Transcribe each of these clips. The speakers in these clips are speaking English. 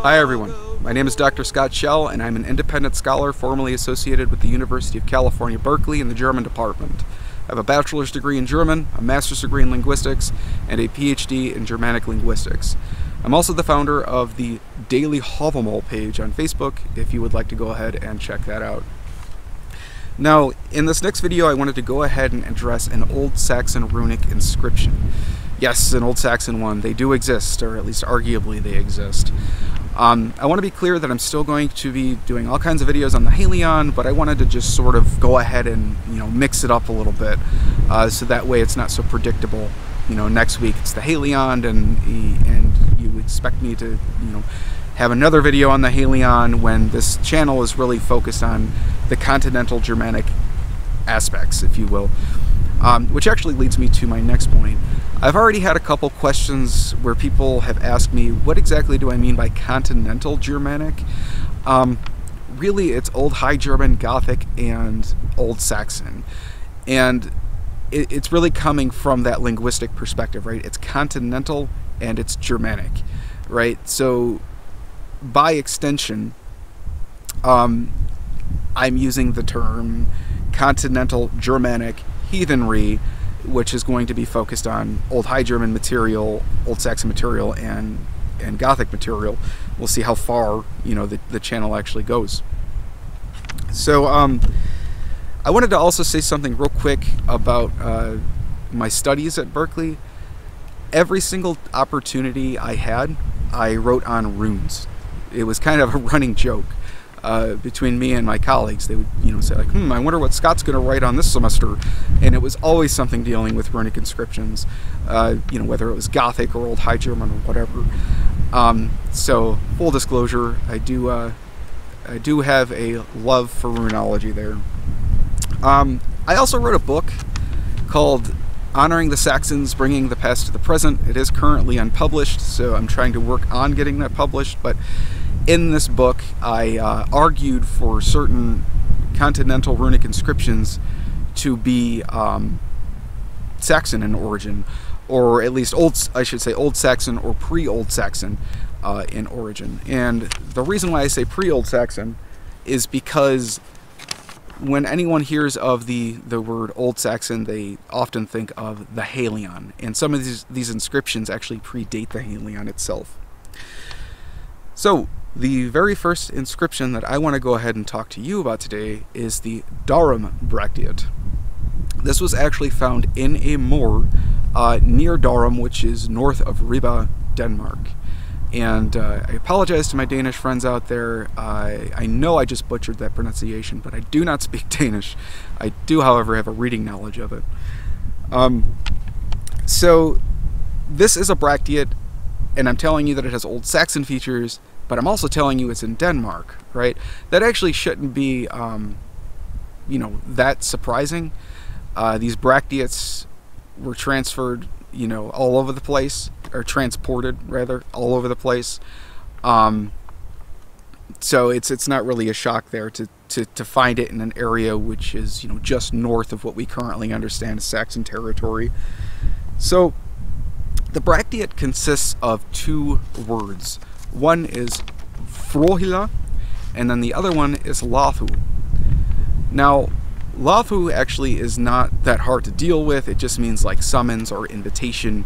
Hi everyone, my name is Dr. Scott Schell and I'm an independent scholar formerly associated with the University of California, Berkeley in the German department. I have a bachelor's degree in German, a master's degree in linguistics, and a PhD in Germanic linguistics. I'm also the founder of the Daily Havamal page on Facebook if you would like to go ahead and check that out. Now, in this next video I wanted to go ahead and address an Old Saxon runic inscription. Yes, an Old Saxon one. They do exist, or at least arguably they exist. I want to be clear that I'm still going to be doing all kinds of videos on the Halion, but I wanted to just sort of go ahead and mix it up a little bit, so that way it's not so predictable. Next week it's the Halion, and you expect me to have another video on the Halion when this channel is really focused on the continental Germanic aspects, if you will. Which actually leads me to my next point. I've already had a couple questions where people have asked me, what exactly do I mean by continental Germanic? Really, it's Old High German, Gothic, and Old Saxon. And it's really coming from that linguistic perspective, right? It's continental and it's Germanic, right? So, by extension, I'm using the term continental Germanic heathenry, which is going to be focused on Old High German material, Old Saxon material, and Gothic material. We'll see how far the channel actually goes. So I wanted to also say something real quick about my studies at Berkeley. Every single opportunity I had, I wrote on runes. It was kind of a running joke between me and my colleagues. They would say like, I wonder what Scott's going to write on this semester, and it was always something dealing with runic inscriptions, whether it was Gothic or Old High German or whatever. So full disclosure, I do have a love for runology there. I also wrote a book called Honoring the Saxons, Bringing the Past to the Present. It is currently unpublished, so I'm trying to work on getting that published, but in this book, I argued for certain continental runic inscriptions to be Saxon in origin, or at least Old Saxon or pre-Old Saxon in origin. And the reason why I say pre-Old Saxon is because when anyone hears of the word Old Saxon, they often think of the Halion, and some of these inscriptions actually predate the Halion itself. So, the very first inscription that I want to go ahead and talk to you about today is the Darum Bracteate. This was actually found in a moor near Darum, which is north of Ribe, Denmark. And I apologize to my Danish friends out there. I know I just butchered that pronunciation, but I do not speak Danish. I do, however, have a reading knowledge of it. So, this is a Bracteate, and I'm telling you that it has Old Saxon features, but I'm also telling you it's in Denmark, right? That actually shouldn't be, that surprising. These Bracteates were transferred, all over the place, or transported, rather, all over the place. So it's not really a shock there to find it in an area which is, just north of what we currently understand as Saxon territory. So, the Bracteate consists of two words. One is Frohila, and then the other one is Lathu. Now, Lathu actually is not that hard to deal with. It just means like summons or invitation.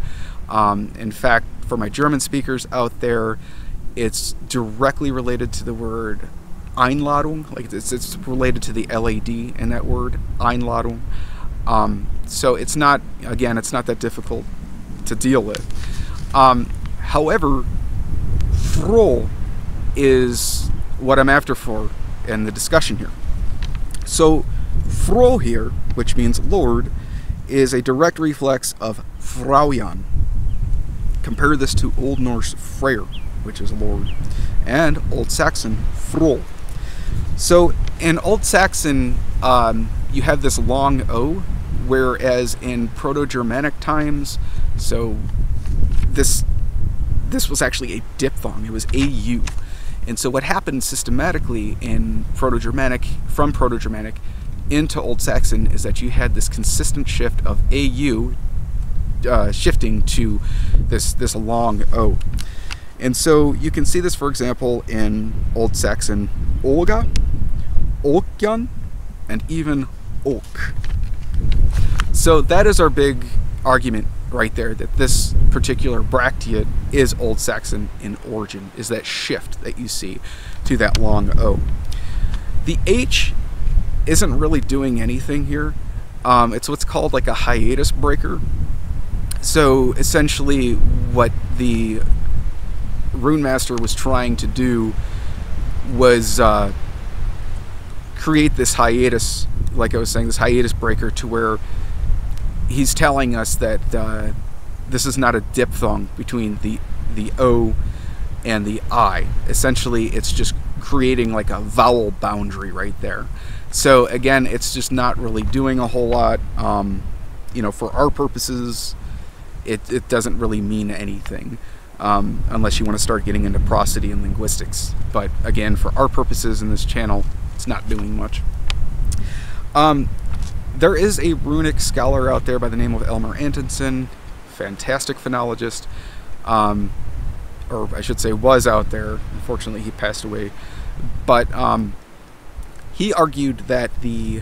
In fact, for my German speakers out there, it's directly related to the word Einladung. Like it's related to the LAD in that word, Einladung. So it's not that difficult to deal with. However, Fro is what I'm after for in the discussion here. So, Fro here, which means Lord, is a direct reflex of Fraujan. Compare this to Old Norse Freyr, which is Lord, and Old Saxon Fro. So, in Old Saxon, you have this long O, whereas in Proto-Germanic times, so this was actually a diphthong. It was AU. And so what happened systematically in Proto-Germanic, from Proto-Germanic, into Old Saxon is that you had this consistent shift of AU shifting to this long O. And so you can see this, for example, in Old Saxon Olga, Olkjan, and even Olk. So that is our big argument right there, that this particular bracteate is Old Saxon in origin, is that shift that you see to that long O. The H isn't really doing anything here. It's what's called like a hiatus breaker. So essentially what the Rune Master was trying to do was create this hiatus, like I was saying, this hiatus breaker, to where he's telling us that this is not a diphthong between the O and the I. Essentially, it's just creating like a vowel boundary right there. So again, it's just not really doing a whole lot. You know, for our purposes, it doesn't really mean anything, unless you want to start getting into prosody and linguistics. But again, for our purposes in this channel, it's not doing much. There is a runic scholar out there by the name of Elmer Antonsen, fantastic phonologist, or I should say was out there. Unfortunately, he passed away. But he argued that the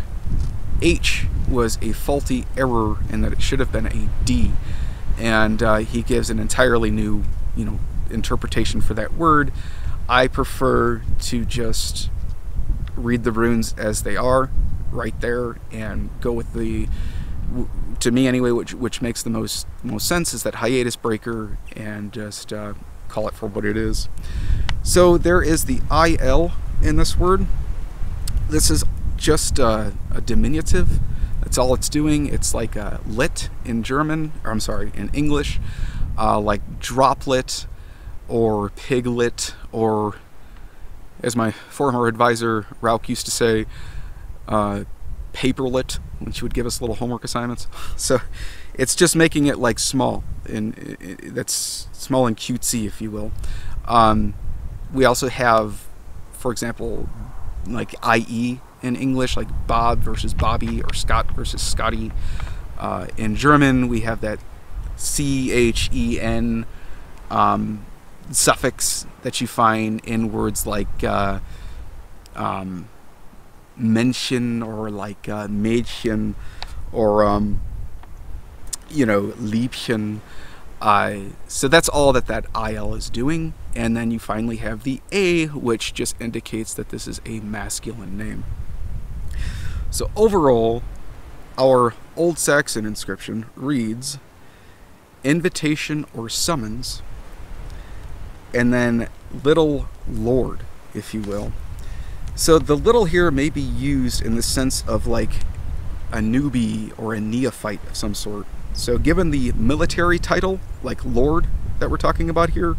H was a faulty error and that it should have been a D. And he gives an entirely new, interpretation for that word. I prefer to just read the runes as they are right there and go with the, to me anyway, which makes the most sense, is that hiatus breaker, and just call it for what it is. So there is the IL in this word. This is just a diminutive. That's all it's doing. It's like a lit in German, or I'm sorry, in English, like droplet or piglet, or as my former advisor Rauk used to say, paperlet, when she would give us little homework assignments. So it's just making it like small, and that's small and cutesy, if you will. We also have, for example, like IE in English, like Bob versus Bobby, or Scott versus Scotty. In German, we have that CHEN suffix that you find in words like Männchen, or like Mädchen, or Liebchen. So that's all that IL is doing. And then you finally have the A, which just indicates that this is a masculine name. So overall, our Old Saxon inscription reads invitation or summons, and then little lord, if you will. So the little here may be used in the sense of like a newbie or a neophyte of some sort. So given the military title, like lord, that we're talking about here,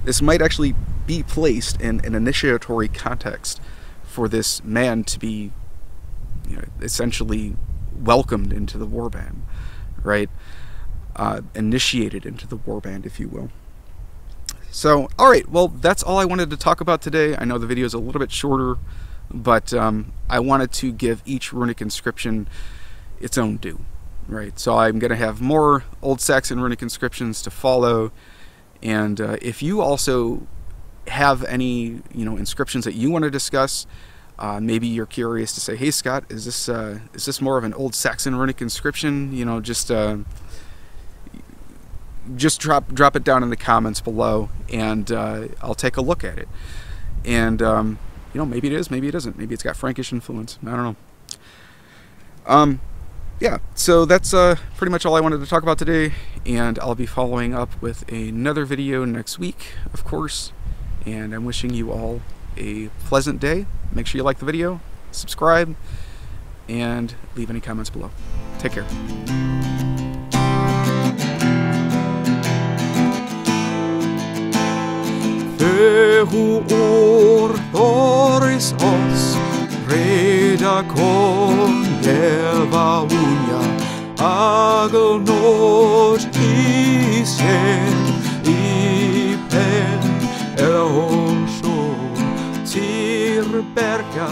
this might actually be placed in an initiatory context for this man to be, essentially welcomed into the warband, right? Initiated into the warband, if you will. So, alright, well, that's all I wanted to talk about today. I know the video is a little bit shorter, but I wanted to give each runic inscription its own due, right? So I'm going to have more Old Saxon runic inscriptions to follow, and if you also have any, inscriptions that you want to discuss, maybe you're curious to say, hey Scott, is this more of an Old Saxon runic inscription? Just drop it down in the comments below, and I'll take a look at it. And maybe it is, maybe it isn't. Maybe it's got Frankish influence. I don't know. Yeah, so that's pretty much all I wanted to talk about today, and I'll be following up with another video next week, of course. And I'm wishing you all a pleasant day. Make sure you like the video, subscribe, and leave any comments below. Take care. Ortoris os reda coneva unia agonos isen ipen elonsho tirberga